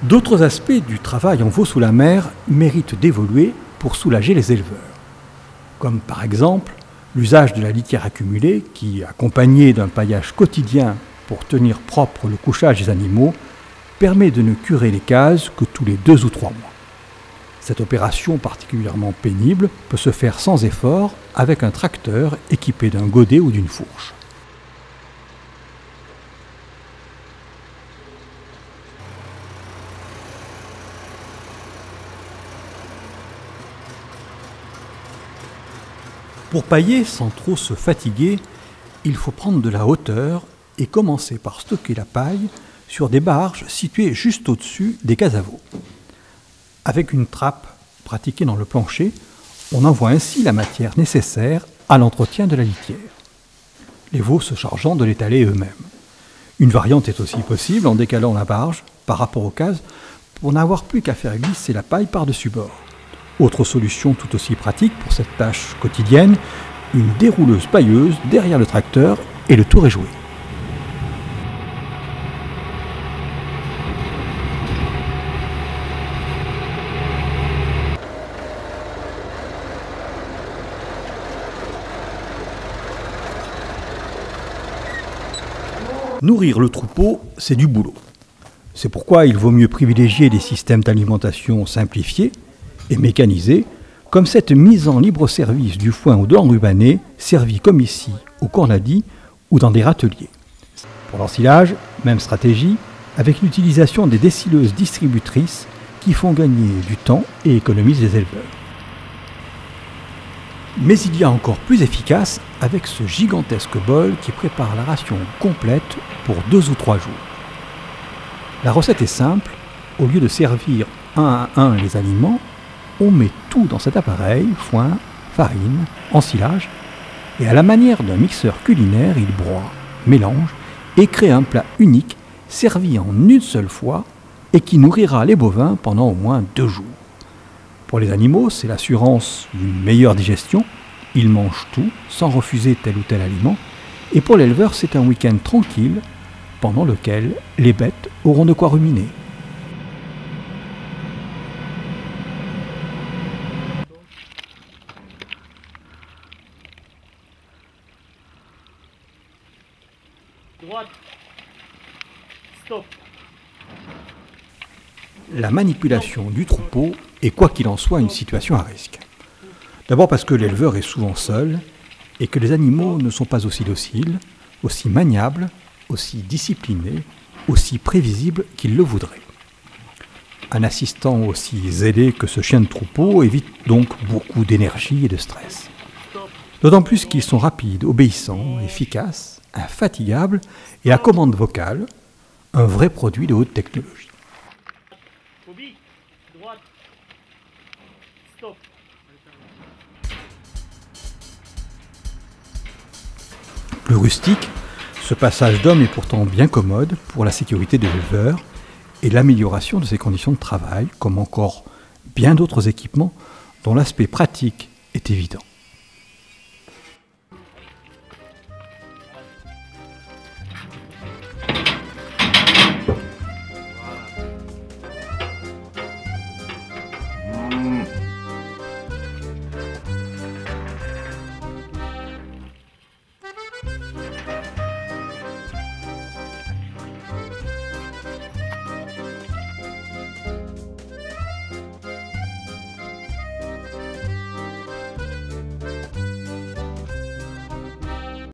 D'autres aspects du travail en veau sous la mer méritent d'évoluer pour soulager les éleveurs, comme par exemple l'usage de la litière accumulée qui, accompagné d'un paillage quotidien pour tenir propre le couchage des animaux, permet de ne curer les cases que tous les 2 ou 3 mois. Cette opération particulièrement pénible peut se faire sans effort avec un tracteur équipé d'un godet ou d'une fourche. Pour pailler sans trop se fatiguer, il faut prendre de la hauteur et commencer par stocker la paille sur des barges situées juste au-dessus des cases à veau. Avec une trappe pratiquée dans le plancher, on envoie ainsi la matière nécessaire à l'entretien de la litière, les veaux se chargeant de l'étaler eux-mêmes. Une variante est aussi possible en décalant la barge par rapport aux cases pour n'avoir plus qu'à faire glisser la paille par-dessus bord. Autre solution tout aussi pratique pour cette tâche quotidienne, une dérouleuse pailleuse derrière le tracteur et le tour est joué. Nourrir le troupeau, c'est du boulot. C'est pourquoi il vaut mieux privilégier des systèmes d'alimentation simplifiés et mécanisés, comme cette mise en libre service du foin ou de l'enrubanné, servi comme ici au Cornadi ou dans des râteliers. Pour l'ensilage, même stratégie, avec l'utilisation des décileuses distributrices qui font gagner du temps et économisent les éleveurs. Mais il y a encore plus efficace avec ce gigantesque bol qui prépare la ration complète pour 2 ou 3 jours. La recette est simple, au lieu de servir un à un les aliments, on met tout dans cet appareil, foin, farine, ensilage, et à la manière d'un mixeur culinaire, il broie, mélange et crée un plat unique servi en une seule fois et qui nourrira les bovins pendant au moins 2 jours. Pour les animaux, c'est l'assurance d'une meilleure digestion, ils mangent tout sans refuser tel ou tel aliment, et pour l'éleveur, c'est un week-end tranquille pendant lequel les bêtes auront de quoi ruminer. Droite. Stop. La manipulation du troupeau est quoi qu'il en soit une situation à risque. D'abord parce que l'éleveur est souvent seul et que les animaux ne sont pas aussi dociles, aussi maniables, aussi disciplinés, aussi prévisibles qu'il le voudrait. Un assistant aussi zélé que ce chien de troupeau évite donc beaucoup d'énergie et de stress. D'autant plus qu'ils sont rapides, obéissants, efficaces, infatigables et à commande vocale, un vrai produit de haute technologie. Droite. Stop. Plus rustique, ce passage d'homme est pourtant bien commode pour la sécurité de l'éleveur et l'amélioration de ses conditions de travail, comme encore bien d'autres équipements dont l'aspect pratique est évident.